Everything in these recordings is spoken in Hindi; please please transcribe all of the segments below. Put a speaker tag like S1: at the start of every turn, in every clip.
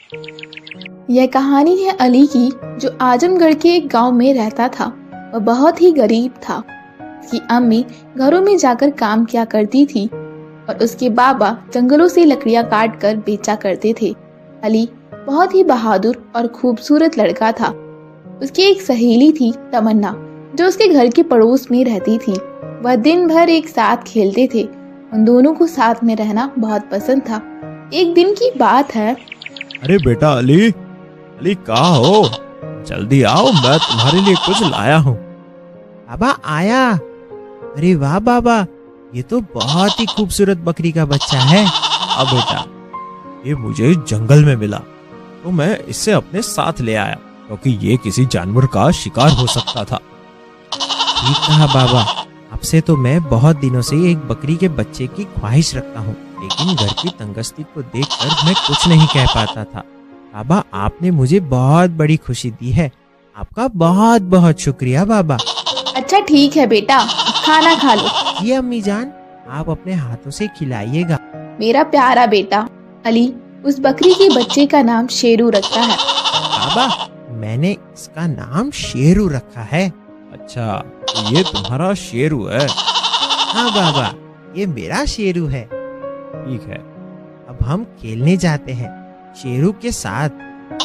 S1: यह कहानी है अली की, जो आजमगढ़ के एक गांव में रहता था। वह बहुत ही गरीब था। उसकी अम्मी घरों में जाकर काम किया करती थी और उसके बाबा जंगलों से लकड़ियां काट कर बेचा करते थे। अली बहुत ही बहादुर और खूबसूरत लड़का था। उसकी एक सहेली थी तमन्ना, जो उसके घर के पड़ोस में रहती थी। वह दिन भर एक साथ खेलते थे। उन दोनों को साथ में रहना बहुत पसंद था। एक दिन की बात है।
S2: अरे बेटा अली, अली कहाँ हो? जल्दी आओ, मैं तुम्हारे लिए कुछ लाया हूँ।
S3: बाबा आया। अरे वाह बाबा, ये तो बहुत ही खूबसूरत बकरी का बच्चा है।
S2: अब बेटा, ये मुझे जंगल में मिला तो मैं इसे अपने साथ ले आया, क्योंकि ये किसी जानवर का शिकार हो सकता था।
S3: ठीक कहा बाबा, आपसे तो मैं बहुत दिनों से एक बकरी के बच्चे की ख्वाहिश रखता हूँ, लेकिन घर की तंगस्ती को देखकर मैं कुछ नहीं कह पाता था। बाबा, आपने मुझे बहुत बड़ी खुशी दी है। आपका बहुत बहुत शुक्रिया बाबा।
S1: अच्छा ठीक है बेटा, खाना खा लो।
S3: जी अम्मी जान, आप अपने हाथों से खिलाइएगा।
S1: मेरा प्यारा बेटा। अली उस बकरी के बच्चे का नाम शेरू रखता है।
S3: बाबा, मैंने इसका नाम शेरू रखा है।
S2: अच्छा, तो ये तुम्हारा शेरू है?
S3: हाँ बाबा, ये मेरा शेरू है।
S2: ठीक है,
S3: अब हम खेलने जाते हैं शेरू के साथ।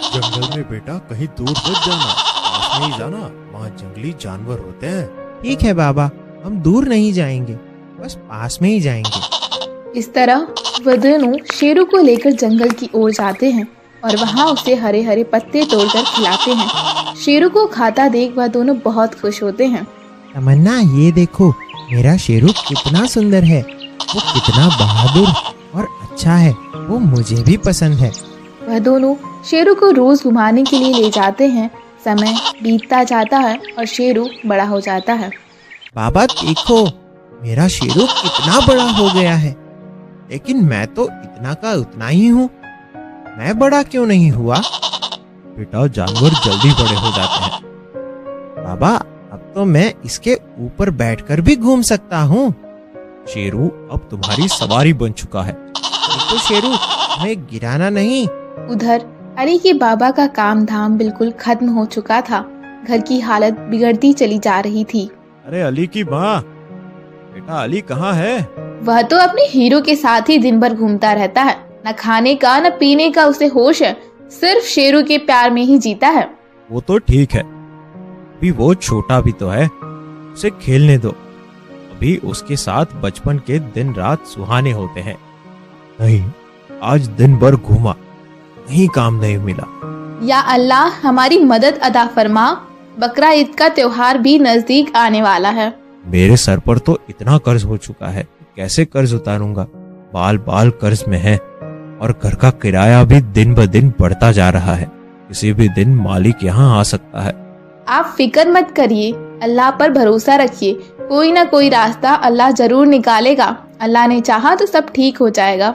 S2: जंगल में बेटा कहीं दूर मत जाना, पास में ही जाना, वहाँ जंगली जानवर होते हैं।
S3: ठीक है बाबा, हम दूर नहीं जाएंगे, बस पास में ही जाएंगे।
S1: इस तरह वह दोनों शेरू को लेकर जंगल की ओर जाते हैं और वहाँ उसे हरे हरे पत्ते तोड़कर खिलाते हैं। शेरू को खाता देख वह दोनों बहुत खुश होते हैं।
S3: तमन्ना, ये देखो मेरा शेरू कितना सुंदर है, वो कितना बहादुर और अच्छा है, वो मुझे भी पसंद है।
S1: वह दोनों शेरू को रोज घुमाने के लिए ले जाते हैं। समय बीतता जाता है और शेरू बड़ा हो जाता है।
S3: बाबा देखो, मेरा शेरू कितना बड़ा हो गया है, लेकिन मैं तो इतना का उतना ही हूँ। मैं बड़ा क्यों नहीं हुआ?
S2: बेटा, जानवर जल्दी बड़े हो जाते हैं।
S3: बाबा, अब तो मैं इसके ऊपर बैठकर भी घूम सकता हूँ।
S2: शेरू अब तुम्हारी सवारी बन चुका है।
S3: देखो शेरू, हमें गिराना नहीं।
S1: उधर अली के बाबा का काम धाम बिल्कुल खत्म हो चुका था। घर की हालत बिगड़ती चली जा रही थी।
S2: अरे अली की माँ, बेटा अली कहाँ है?
S1: वह तो अपने हीरो के साथ ही दिन भर घूमता रहता है। न खाने का न पीने का उसे होश है, सिर्फ शेरू के प्यार में ही जीता है।
S2: वो तो ठीक है, अभी वो छोटा भी तो है, उसे खेलने दो। अभी उसके साथ बचपन के दिन रात सुहाने होते हैं। नहीं, आज दिन भर घूमा, कहीं काम नहीं मिला।
S1: या अल्लाह हमारी मदद अदा फरमा। बकरा ईद का त्योहार भी नजदीक आने वाला है।
S2: मेरे सर पर तो इतना कर्ज हो चुका है, कैसे कर्ज उतारूंगा? बाल बाल कर्ज में है और घर का किराया भी दिन ब दिन बढ़ता जा रहा है। किसी भी दिन मालिक यहाँ आ सकता है।
S1: आप फिक्र मत करिए, अल्लाह पर भरोसा रखिए। कोई ना कोई रास्ता अल्लाह जरूर निकालेगा। अल्लाह ने चाहा तो सब ठीक हो जाएगा।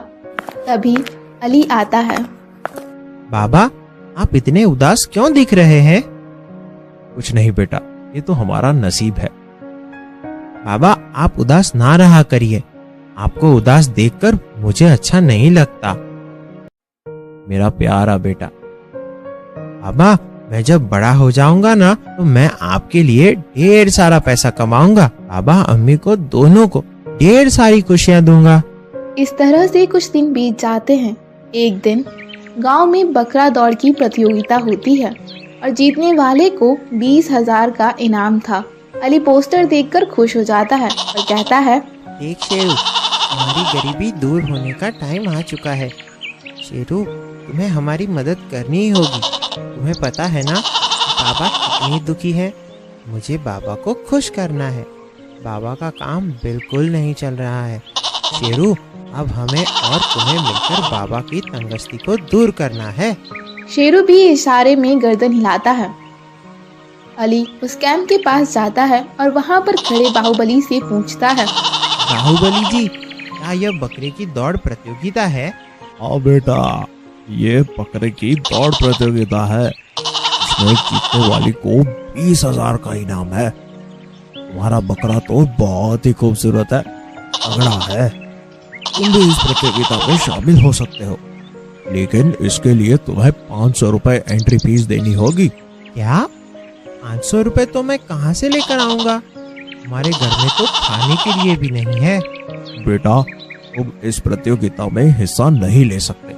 S1: तभी अली आता है।
S3: बाबा, आप इतने उदास क्यों दिख रहे हैं?
S2: कुछ नहीं बेटा, ये तो हमारा नसीब है।
S3: बाबा, आप उदास ना रहा करिए। आपको उदास देखकर मुझे अच्छा नहीं लगता।
S2: मेरा प्यारा बेटा।
S3: बाबा, मैं जब बड़ा हो जाऊंगा ना, तो मैं आपके लिए ढेर सारा पैसा कमाऊंगा। बाबा, अम्मी को दोनों को ढेर सारी खुशियां दूंगा।
S1: इस तरह से कुछ दिन बीत जाते हैं। एक दिन गांव में बकरा दौड़ की प्रतियोगिता होती है और जीतने वाले को 20,000 का इनाम था। अली पोस्टर देखकर खुश हो जाता है और कहता है,
S3: देख शेरू, हमारी गरीबी दूर होने का टाइम आ चुका है। शेरू, तुम्हें हमारी मदद करनी ही होगी। तुम्हें पता है ना बाबा कितनी दुखी है। मुझे बाबा को खुश करना है। बाबा का काम बिल्कुल नहीं चल रहा है। शेरू, अब हमें और तुम्हें मिलकर बाबा की तंगस्ती को दूर करना है।
S1: शेरू भी इशारे में गर्दन हिलाता है। अली उस कैंप के पास जाता है और वहाँ पर खड़े बाहुबली से पूछता है,
S3: बाहुबली जी, क्या यह बकरे की दौड़ प्रतियोगिता है?
S2: हाँ बेटा, ये बकरे की दौड़ प्रतियोगिता है। इसमें जीतने वाली को 20,000 का इनाम है। तुम्हारा बकरा तो बहुत ही खूबसूरत है, तगड़ा है। तुम भी इस प्रतियोगिता में शामिल हो सकते हो। लेकिन इसके लिए तुम्हें 500 रुपए एंट्री फीस देनी होगी।
S3: क्या? 500 रुपए तो मैं कहाँ से लेकर आऊंगा? हमारे घर में तो खाने के लिए भी नहीं है।
S2: बेटा, तुम इस प्रतियोगिता में हिस्सा नहीं ले सकते।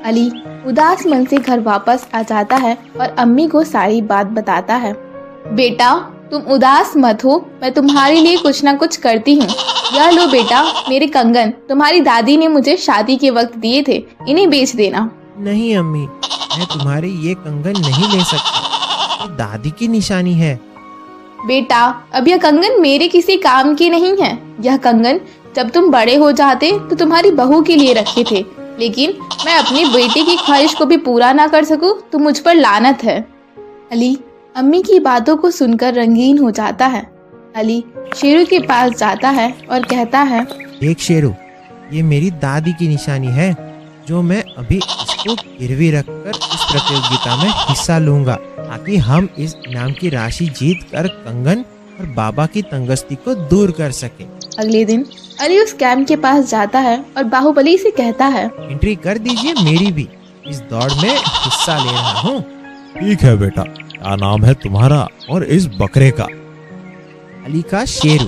S1: अली उदास मन से घर वापस आ जाता है और अम्मी को सारी बात बताता है। बेटा, तुम उदास मत हो, मैं तुम्हारे लिए कुछ ना कुछ करती हूँ। यह लो बेटा, मेरे कंगन तुम्हारी दादी ने मुझे शादी के वक्त दिए थे, इन्हें बेच देना।
S3: नहीं अम्मी, मैं तुम्हारे ये कंगन नहीं ले सकती, ये दादी की निशानी है।
S1: बेटा, अब यह कंगन मेरे किसी काम के नहीं है। यह कंगन जब तुम बड़े हो जाते तो तुम्हारी बहू के लिए रखे थे, लेकिन मैं अपने बेटे की ख्वाहिश को भी पूरा ना कर सकूं तो मुझ पर लानत है। अली अम्मी की बातों को सुनकर रंगीन हो जाता है। अली शेरू के पास जाता है और कहता है,
S3: देख शेरू, ये मेरी दादी की निशानी है जो मैं अभी इसको गिरवी रखकर इस प्रतियोगिता में हिस्सा लूंगा, ताकि हम इस इनाम की राशि जीत कर कंगन और बाबा की तंगस्ती को दूर कर सके।
S1: अगले दिन अली उस कैंप के पास जाता है और बाहुबली से कहता है,
S3: एंट्री कर दीजिए मेरी भी, इस दौड़ में हिस्सा ले रहा हूँ।
S2: ठीक है बेटा, क्या नाम है तुम्हारा और इस बकरे का?
S3: अली का शेरू।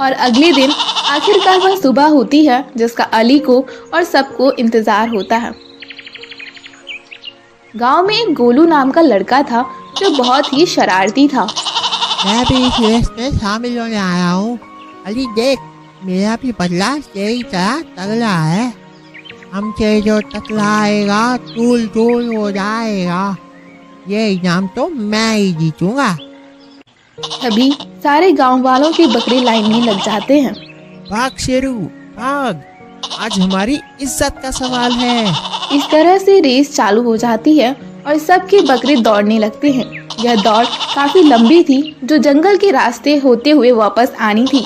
S1: और अगले दिन आखिरकार वह सुबह होती है जिसका अली को और सबको इंतजार होता है। गांव में एक गोलू नाम का लड़का था जो बहुत ही शरारती था।
S3: मैं भी इस रेस में शामिल होने आया हूँ। अली देख, मेरा भी बदला तेरी तरह तगड़ा है। हमसे जो टकराएगा तूल तूल हो जाएगा। ये इनाम तो मैं ही जीतूंगा।
S1: तभी सारे गांव वालों के बकरे लाइन में लग जाते हैं।
S3: भाग शेरू भाग, आज हमारी इज्जत का सवाल है।
S1: इस तरह से रेस चालू हो जाती है और सबके बकरे दौड़ने लगते हैं। यह दौड़ काफी लंबी थी जो जंगल के रास्ते होते हुए वापस आनी थी।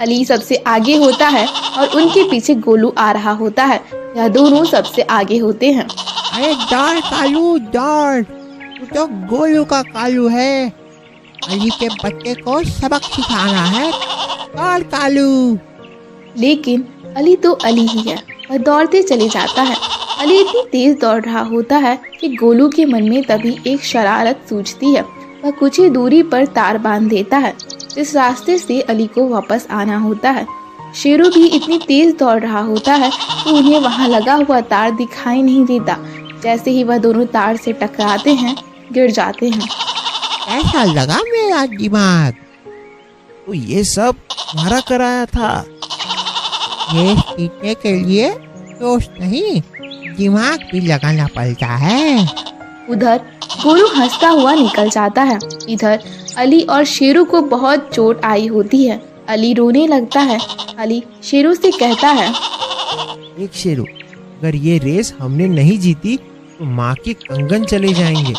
S1: अली सबसे आगे होता है और उनके पीछे गोलू आ रहा होता है। यह दोनों सबसे आगे होते हैं।
S3: अरे दौड़ कालू दौड़, तू तो गोलू का कालू है। अली के बच्चे को सबक सिखाना है। दौड़ कालू।
S1: लेकिन अली तो अली ही है, वह दौड़ते चले जाता है। अली इतनी तेज दौड़ रहा होता है कि गोलू के मन में तभी एक शरारत सूझती है। वह कुछ ही दूरी पर तार बांध देता है जिस रास्ते से अली को वापस आना होता है। शेरू भी इतनी तेज दौड़ रहा होता है कि उन्हें वहां लगा हुआ तार दिखाई नहीं देता। जैसे ही वह दोनों तार से टकराते हैं, गिर जाते हैं।
S3: कैसा लगा मेरा दिमाग?
S2: तो ये सब तुम्हारा कराया था?
S3: ये जीतने के लिए दोस्त नहीं, दिमाग भी लगाना पड़ता है।
S1: उधर गोलू हंसता हुआ निकल जाता है। इधर अली और शेरू को बहुत चोट आई होती है। अली रोने लगता है। अली शेरू से कहता है,
S3: एक शेरू, अगर ये रेस हमने नहीं जीती तो माँ के कंगन चले जाएंगे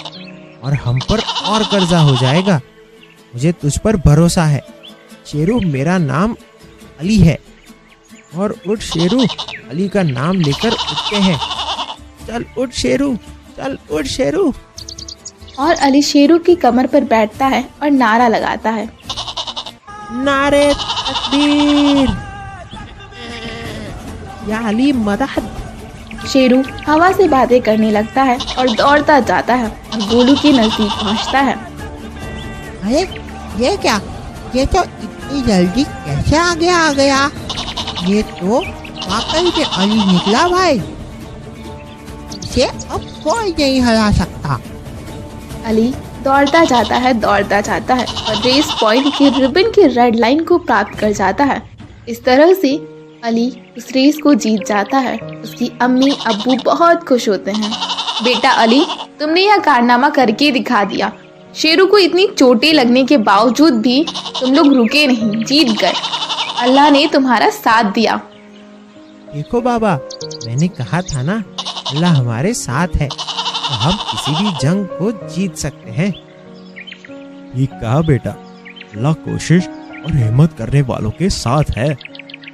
S3: और हम पर और कर्जा हो जाएगा। मुझे तुझ पर भरोसा है शेरू, मेरा नाम अली है। और उठ शेरू, अली का नाम लेकर उठते हैं। चल उठ शेरू, चल उठ शेरू।
S1: और अली शेरू की कमर पर बैठता है और नारा लगाता है,
S3: नारे तकबीर, या अली मदद।
S1: शेरू हवा से बातें करने लगता है और दौड़ता जाता है और गोलू के नजदीक पहुंचता है।
S3: अरे ये क्या, ये तो इतनी जल्दी कैसे आगे आ गया? ये तो वाकई में अली निकला भाई, इसे अब कोई नहीं हरा सकता।
S1: अली दौड़ता जाता है और रेस पॉइंट की रिबन की रेड लाइन को प्राप्त कर जाता है। इस तरह से अली उस रेस को जीत जाता है। उसकी अम्मी अब्बू बहुत खुश होते हैं। बेटा अली, तुमने यह कारनामा करके दिखा दिया। शेरू को इतनी चोटें लगने के बावजूद भी तुम लोग रुके नहीं, जीत गए। अल्लाह ने तुम्हारा साथ दिया।
S3: देखो बाबा, मैंने कहा था ना, अल्लाह हमारे साथ है तो हम किसी भी जंग को जीत सकते हैं।
S2: ठीक कहा बेटा, अल्लाह कोशिश और हिम्मत करने वालों के साथ है।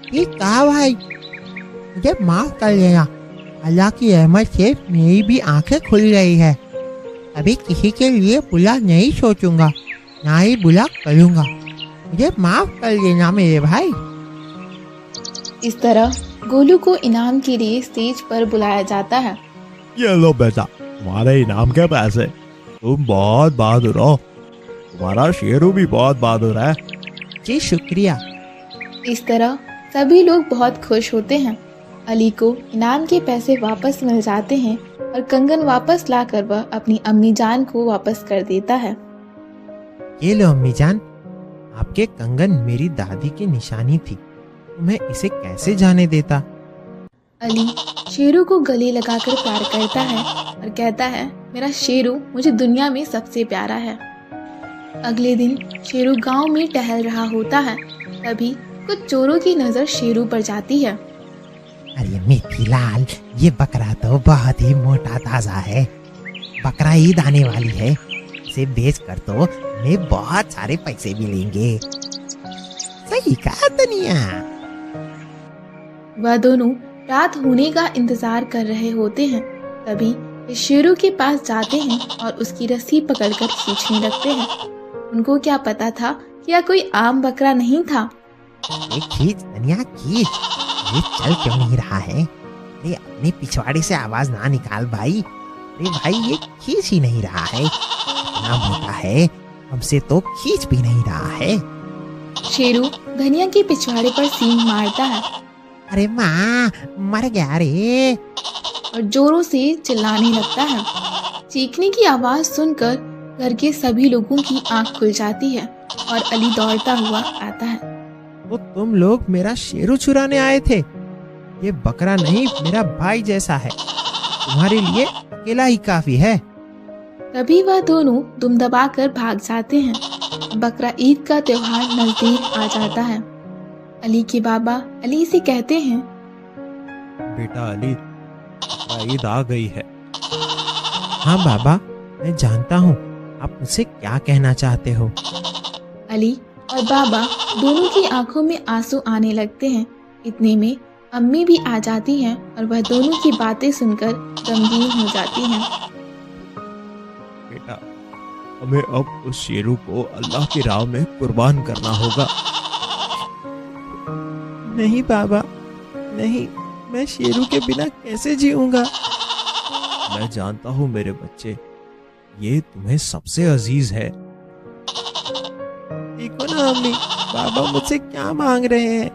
S3: ठीक कहा भाई, मुझे माफ कर लेना। अल्लाह की रहमत से मेरी भी आंखें खुल गई है। अभी किसी के लिए बुरा नहीं सोचूंगा, ना ही बुरा करूंगा। मुझे माफ कर लेना मेरे भाई।
S1: इस तरह गोलू को इनाम के लिए स्टेज पर बुलाया जाता है।
S2: ये लो बेटा, तुम्हारे इनाम के पैसे। तुम बहुत बहादुर हो। तुम्हारा शेरू भी बहुत बहादुर है।
S3: जी शुक्रिया।
S1: इस तरह सभी लोग बहुत खुश होते हैं। अली को इनाम के पैसे वापस मिल जाते हैं और कंगन वापस लाकर वह अपनी अम्मी जान को वापस कर देता है।
S3: ये लो अम्मी जान, आपके कंगन मेरी दादी की निशानी थी, तो मैं इसे कैसे जाने देता।
S1: अली शेरू को गले लगाकर प्यार करता है और कहता है, मेरा शेरू मुझे दुनिया में सबसे प्यारा है। अगले दिन शेरू गांव में टहल रहा होता है। तभी कुछ चोरों की नजर शेरू पर जाती है।
S3: अरे मिठीलाल, ये बकरा तो बहुत ही मोटा ताजा है। बकरा ईद आने वाली है, इसे बेच कर तो हमें बहुत सारे पैसे मिलेंगे। सही कहा दुनिया।
S1: वह दोनों रात होने का इंतजार कर रहे होते हैं। तभी वे शेरू के पास जाते हैं और उसकी रस्सी पकड़कर खींचने लगते हैं। उनको क्या पता था कि यह कोई आम बकरा नहीं था।
S3: ये खींच दुनिया खींच, ये चल क्यों नहीं रहा है? अरे अपने पिछवाड़े से आवाज ना निकाल भाई। अरे भाई ये खींच ही नहीं रहा है, इतना मोटा है, हमसे तो खींच भी नहीं रहा है।
S1: शेरू धनिया के पिछवाड़े पर सींग मारता है
S3: अरे माँ, मर गया रे।
S1: और जोरों से चिल्लाने लगता है। चीखने की आवाज सुनकर घर के सभी लोगों की आंख खुल जाती है और अली दौड़ता हुआ आता है।
S3: वो तुम लोग मेरा शेरू चुराने आए थे? ये बकरा नहीं, मेरा भाई जैसा है, तुम्हारे लिए अकेला ही काफी है।
S1: तभी वह दोनों दुम दबाकर भाग जाते हैं। बकरा ईद का त्योहार नजदीक आ जाता है। अली के बाबा अली से कहते हैं,
S2: बेटा अली, ईद आ गई है।
S3: हाँ बाबा, मैं जानता हूँ आप मुझसे क्या कहना चाहते हो।
S1: अली और बाबा दोनों की आंखों में आंसू आने लगते हैं। इतने में अम्मी भी आ जाती हैं और वह दोनों की बातें सुनकर गमगीन हो जाती हैं।
S2: बेटा, हमें अब उस शेरू को अल्लाह की राह में कुर्बान करना होगा।
S3: नहीं बाबा, नहीं, मैं शेरू के बिना कैसे जीऊंगा।
S2: मैं जानता हूँ मेरे बच्चे, ये तुम्हें सबसे अजीज है।
S3: देखो ना अम्मी, बाबा मुझसे क्या मांग रहे हैं,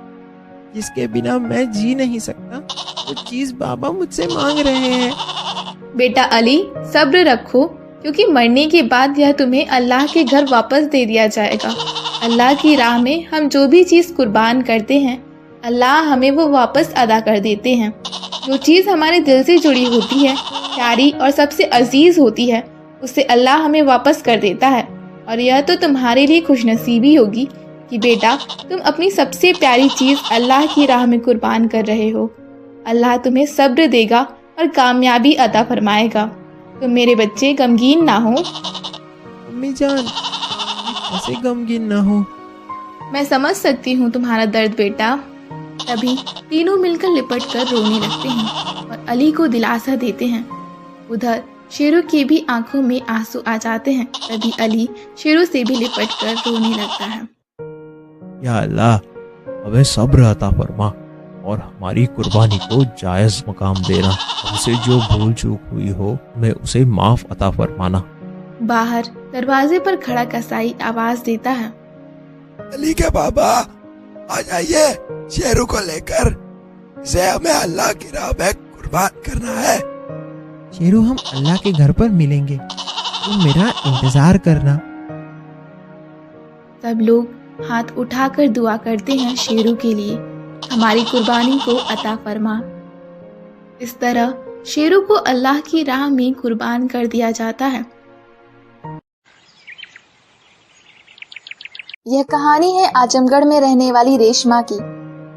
S3: जिसके बिना मैं जी नहीं सकता, वो चीज बाबा मुझसे मांग रहे हैं।
S1: बेटा अली, सब्र रखो, क्योंकि मरने के बाद यह तुम्हें अल्लाह के घर वापस दे दिया जाएगा। अल्लाह की राह में हम जो भी चीज़ कुर्बान करते हैं, अल्लाह हमें वो वापस अदा कर देते हैं। जो चीज़ हमारे दिल से जुड़ी होती है, प्यारी और सबसे अजीज होती है, उसे अल्लाह हमें वापस कर देता है। और यह तो तुम्हारे लिए खुशनसीबी होगी कि बेटा तुम अपनी सबसे प्यारी चीज़ अल्लाह की राह में कुर्बान कर रहे हो। अल्लाह तुम्हें सब्र देगा और कामयाबी अता फरमाएगा। तुम मेरे बच्चे गमगीन ना हो।
S3: अम्मी जान, कैसे गमगीन ना हो?
S1: मैं समझ सकती हूँ तुम्हारा दर्द बेटा। तभी तीनों मिलकर लिपट कर रोने लगते हैं और अली को दिलासा देते हैं। उधर शेरू की भी आंखों में आंसू आ जाते हैं। तभी अली शेरू से भी लिपट कर रोने लगता है।
S2: या अल्लाह, हमें सब्र अता फरमा और हमारी कुर्बानी को जायज मकाम देना। हमसे जो भूल चूक हुई हो, हमें उसे माफ अता फरमाना।
S1: बाहर दरवाजे पर खड़ा कसाई आवाज देता है,
S4: अली के बाबा, आ जाइए, शेरू को लेकर, इसे हमें अल्लाह की राह में कुर्बान करना है।
S3: शेरू हम अल्लाह के घर पर मिलेंगे, तुम मेरा इंतजार करना।
S1: सब लोग हाथ उठाकर दुआ करते हैं शेरू के लिए, हमारी कुर्बानी को अता फरमा। इस तरह शेरू को अल्लाह की राह में कुर्बान कर दिया जाता है। यह कहानी है आजमगढ़ में रहने वाली रेशमा की,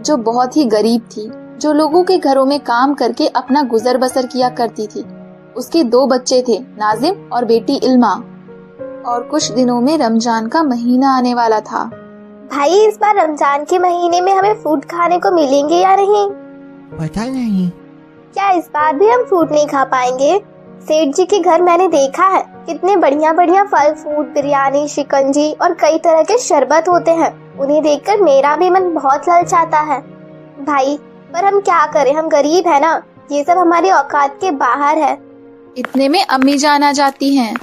S1: जो बहुत ही गरीब थी, जो लोगों के घरों में काम करके अपना गुजर बसर किया करती थी। उसके 2 बच्चे थे, नाजिम और बेटी इल्मा। और कुछ दिनों में रमजान का महीना आने वाला था।
S5: भाई, इस बार रमजान के महीने में हमें फ्रूट खाने को मिलेंगे या नहीं?
S3: पता नहीं।
S5: क्या इस बार भी हम फ्रूट नहीं खा पाएंगे? सेठ जी के घर मैंने देखा है, कितने बढ़िया बढ़िया फल फ्रूट, बिरयानी, शिकंजी और कई तरह के शरबत होते हैं। उन्हें देखकर मेरा भी मन बहुत ललचाता है। भाई, पर हम क्या करें, हम गरीब है ना, ये सब हमारी औकात के बाहर है।
S1: इतने में अम्मी जान आ जाती हैं।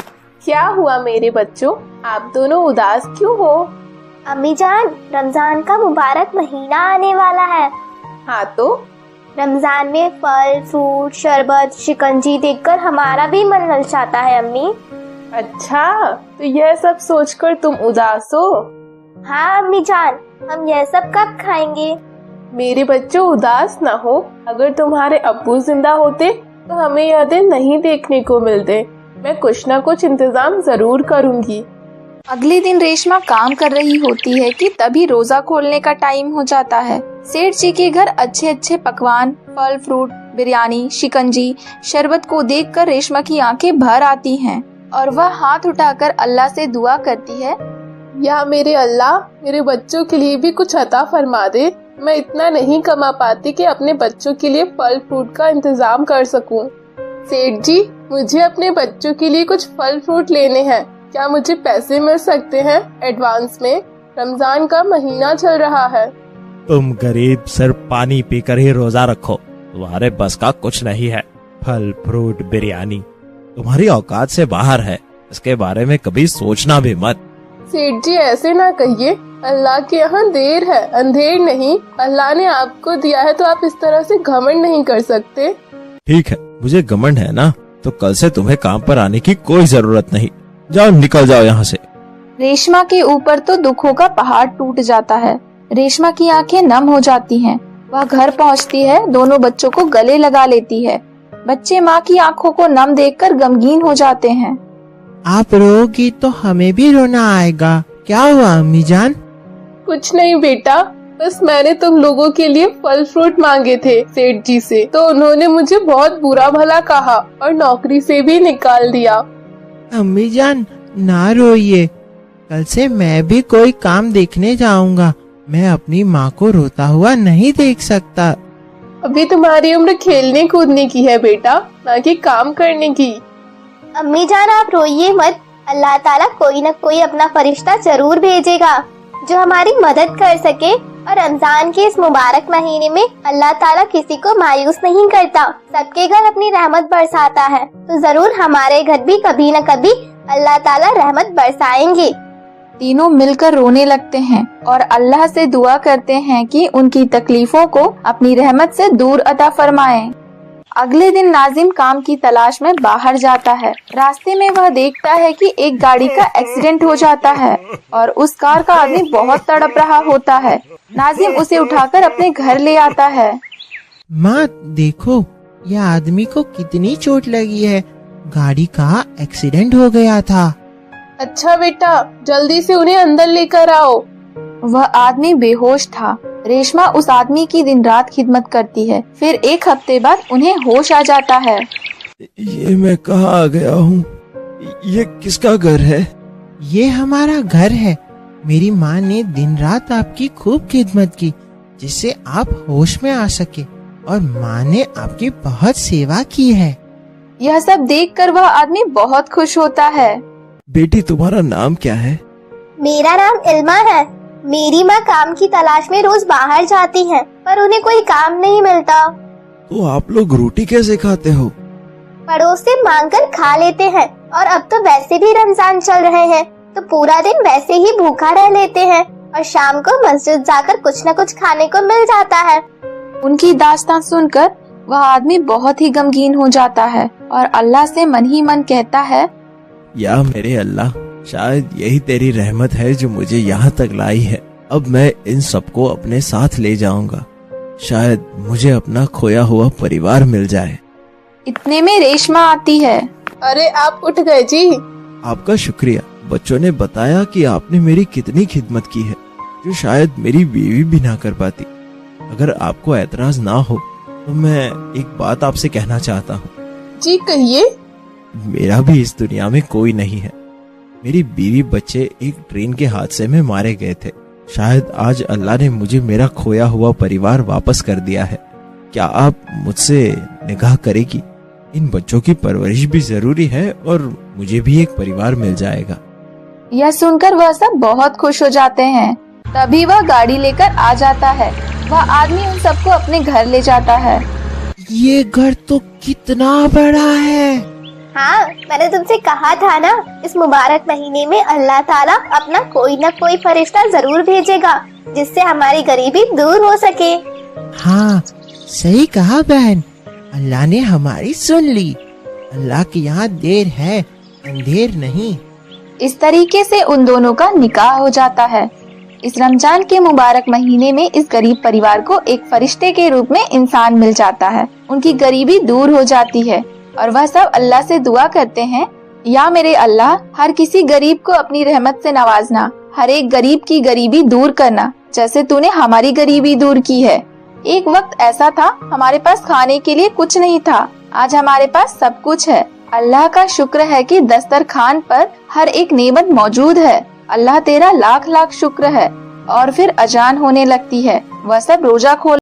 S6: क्या हुआ मेरे बच्चों, आप दोनों उदास क्यों हो?
S5: अम्मी जान, रमजान का मुबारक महीना आने वाला है।
S6: हाँ तो
S5: रमजान में फल, फ्रूट, शरबत, शिकंजी देखकर हमारा भी मन ललचाता है अम्मी।
S6: अच्छा, तो यह सब सोचकर तुम उदास हो?
S5: हाँ अम्मी जान, हम यह सब कब खाएंगे?
S6: मेरे बच्चों उदास ना हो, अगर तुम्हारे अब्बू जिंदा होते तो हमें यह दिन नहीं देखने को मिलते। मैं कुछ ना कुछ इंतजाम जरूर करूंगी।
S1: अगले दिन रेशमा काम कर रही होती है कि तभी रोजा खोलने का टाइम हो जाता है। सेठ जी के घर अच्छे अच्छे पकवान, फल, फ्रूट, बिरयानी, शिकंजी, शरबत को देखकर रेशमा की आंखें भर आती हैं और वह हाथ उठाकर अल्लाह से दुआ करती है,
S6: या मेरे अल्लाह, मेरे बच्चों के लिए भी कुछ अता फरमा दे। मैं इतना नहीं कमा पाती कि अपने बच्चों के लिए फल फ्रूट का इंतजाम कर सकूं। सेठ जी, मुझे अपने बच्चों के लिए कुछ फल फ्रूट लेने हैं, क्या मुझे पैसे मिल सकते हैं एडवांस में? रमजान का महीना चल रहा है।
S2: तुम गरीब सिर्फ पानी पीकर ही रोजा रखो, तुम्हारे बस का कुछ नहीं है। फल फ्रूट बिरयानी तुम्हारी औकात से बाहर है, इसके बारे में कभी सोचना भी मत।
S6: सेठ जी ऐसे ना कहिए, अल्लाह के यहाँ देर है अंधेर नहीं। अल्लाह ने आपको दिया है तो आप इस तरह से घमंड नहीं कर सकते।
S2: ठीक है, मुझे घमंड है ना, तो कल से तुम्हें काम पर आने की कोई जरूरत नहीं। जाओ, निकल जाओ यहाँ से।
S1: रेशमा के ऊपर तो दुखों का पहाड़ टूट जाता है। रेशमा की आंखें नम हो जाती हैं। वह घर पहुँचती है, दोनों बच्चों को गले लगा लेती है। बच्चे माँ की आंखों को नम देखकर गमगीन हो जाते हैं।
S3: आप रोगी तो हमें भी रोना आएगा। क्या हुआ अम्मी जान?
S6: कुछ नहीं बेटा, बस मैंने तुम लोगों के लिए फल फ्रूट मांगे थे सेठ जी से, तो उन्होंने मुझे बहुत बुरा भला कहा और नौकरी से भी निकाल दिया।
S3: अम्मी जान ना रोइए, कल से मैं भी कोई काम देखने जाऊंगा। मैं अपनी माँ को रोता हुआ नहीं देख सकता।
S6: अभी तुम्हारी उम्र खेलने कूदने की है बेटा, ना कि काम करने की।
S5: अम्मी जान आप रोइए मत, अल्लाह ताला कोई न कोई अपना फरिश्ता जरूर भेजेगा जो हमारी मदद कर सके। और रमजान के इस मुबारक महीने में अल्लाह ताला किसी को मायूस नहीं करता, सबके घर अपनी रहमत बरसाता है। तो जरूर हमारे घर भी कभी न कभी अल्लाह ताला रहमत बरसाएंगे।
S1: तीनों मिलकर रोने लगते हैं और अल्लाह से दुआ करते हैं कि उनकी तकलीफों को अपनी रहमत से दूर अता फरमाए। अगले दिन नाजिम काम की तलाश में बाहर जाता है। रास्ते में वह देखता है कि एक गाड़ी का एक्सीडेंट हो जाता है और उस कार का आदमी बहुत तड़प रहा होता है। नाजिम उसे उठाकर अपने घर ले आता है।
S3: माँ देखो, यह आदमी को कितनी चोट लगी है, गाड़ी का एक्सीडेंट हो गया था।
S6: अच्छा बेटा, जल्दी से उन्हें अंदर लेकर आओ।
S1: वह आदमी बेहोश था। रेशमा उस आदमी की दिन रात खिदमत करती है। फिर एक हफ्ते बाद उन्हें होश आ जाता है।
S4: ये मैं कहाँ आ गया हूँ? ये किसका घर है?
S3: ये हमारा घर है। मेरी माँ ने दिन रात आपकी खूब खिदमत की, जिससे आप होश में आ सके, और माँ ने आपकी बहुत सेवा की है।
S1: यह सब देखकर वह आदमी बहुत खुश होता है।
S4: बेटी, तुम्हारा नाम क्या है?
S5: मेरा नाम इल्मा है। मेरी माँ काम की तलाश में रोज बाहर जाती हैं, पर उन्हें कोई काम नहीं मिलता।
S4: तो आप लोग रोटी कैसे खाते हो?
S5: पड़ोस से मांग कर खा लेते हैं, और अब तो वैसे भी रमजान चल रहे हैं, तो पूरा दिन वैसे ही भूखा रह लेते हैं और शाम को मस्जिद जाकर कुछ न कुछ खाने को मिल जाता है।
S1: उनकी दास्तान सुनकर वह आदमी बहुत ही गमगीन हो जाता है और अल्लाह से मन ही मन कहता है,
S2: या मेरे अल्लाह, शायद यही तेरी रहमत है जो मुझे यहाँ तक लाई है। अब मैं इन सबको अपने साथ ले जाऊंगा, शायद मुझे अपना खोया हुआ परिवार मिल जाए।
S1: इतने में रेशमा आती है।
S6: अरे आप उठ गए जी।
S2: आपका शुक्रिया। बच्चों ने बताया कि आपने मेरी कितनी खिदमत की है, जो शायद मेरी बीवी भी ना कर पाती। अगर आपको एतराज ना हो तो मैं एक बात आपसे कहना चाहता हूँ।
S6: जी कहिए।
S2: मेरा भी इस दुनिया में कोई नहीं है। मेरी बीवी बच्चे एक ट्रेन के हादसे में मारे गए थे। शायद आज अल्लाह ने मुझे मेरा खोया हुआ परिवार वापस कर दिया है। क्या आप मुझसे निगाह करेगी? इन बच्चों की परवरिश भी जरूरी है और मुझे भी एक परिवार मिल जाएगा।
S1: यह सुनकर वह सब बहुत खुश हो जाते हैं। तभी वह गाड़ी लेकर आ जाता है। वह आदमी उन सबको अपने घर ले जाता है।
S3: ये घर तो कितना बड़ा है।
S5: हाँ, मैंने तुमसे कहा था ना, इस मुबारक महीने में अल्लाह ताला अपना कोई न कोई फरिश्ता जरूर भेजेगा जिससे हमारी गरीबी दूर हो सके।
S3: हाँ, सही कहा बहन, अल्लाह ने हमारी सुन ली। अल्लाह के यहाँ देर है, अंधेर नहीं।
S1: इस तरीके से उन दोनों का निकाह हो जाता है। इस रमजान के मुबारक महीने में इस गरीब परिवार को एक फरिश्ते के रूप में इंसान मिल जाता है। उनकी गरीबी दूर हो जाती है और वह सब अल्लाह से दुआ करते हैं, या मेरे अल्लाह, हर किसी गरीब को अपनी रहमत से नवाजना, हर एक गरीब की गरीबी दूर करना, जैसे तूने हमारी गरीबी दूर की है। एक वक्त ऐसा था, हमारे पास खाने के लिए कुछ नहीं था, आज हमारे पास सब कुछ है। अल्लाह का शुक्र है कि दस्तरखान पर हर एक नेमत मौजूद है। अल्लाह तेरा लाख लाख शुक्र है। और फिर अजान होने लगती है। वह सब रोजा खोल